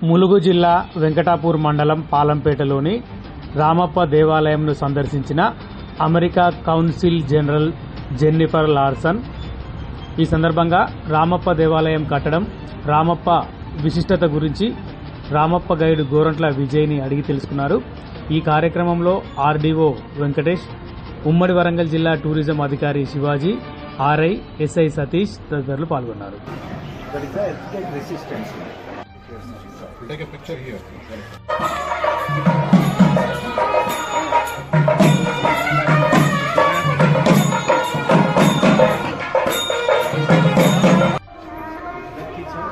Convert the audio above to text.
ములుగు జిల్లా వెంకటాపూర్ మండలం పాలంపేటలోని రామప్ప దేవాలయంను సందర్శించిన America council general Jennifer Larson ఈ సందర్భంగా రామప్ప దేవాలయం కట్టడం, రామప్ప విశిష్టత గురించి రామప్ప గైడ్ గోరంట్ల విజయ్ని అడిగి తెలుసుకున్నారు. ఈ కార్యక్రమంలో ఆర్డీఓ వెంకటేష్, ఉమ్మడి వరంగల్ జిల్లా టూరిజం అధికారి శివాజీ, ఆర్ఐ ఎస్ఐ సతీష్ తదితరులు పాల్గొన్నారు. We'll take a picture here. The kitchen.